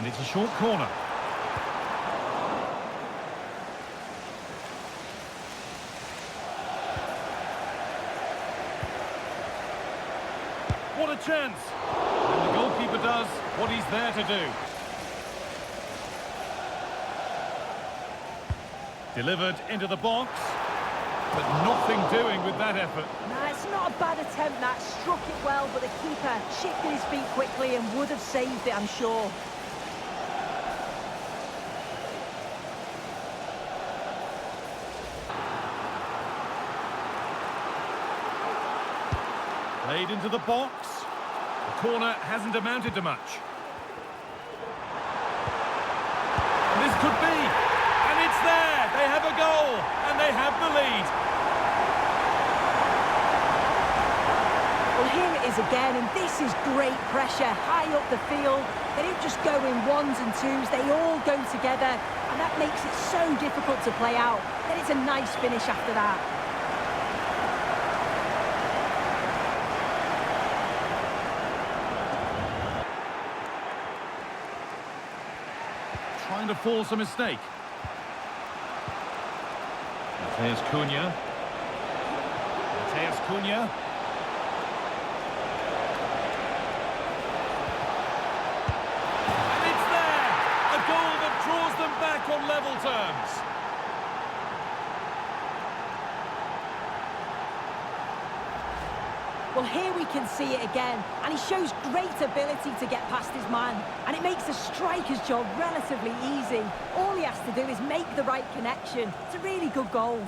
And it's a short corner. What a chance! And the goalkeeper does what he's there to do. Delivered into the box, but nothing doing with that effort. Nah, it's not a bad attempt, that. Struck it well, but the keeper shifted his feet quickly and would have saved it, I'm sure. Played into the box. The corner hasn't amounted to much. And this could be. And it's there. They have a goal. And they have the lead. Well, here it is again, and this is great pressure. High up the field. They don't just go in ones and twos. They all go together. And that makes it so difficult to play out. Then it's a nice finish after that. Trying to force a mistake. Mateus Cunha. Mateus Cunha. And it's there! A goal that draws them back on level terms. Well, here we can see it again, and he shows great ability to get past his man, and it makes the striker's job relatively easy. All he has to do is make the right connection. It's a really good goal.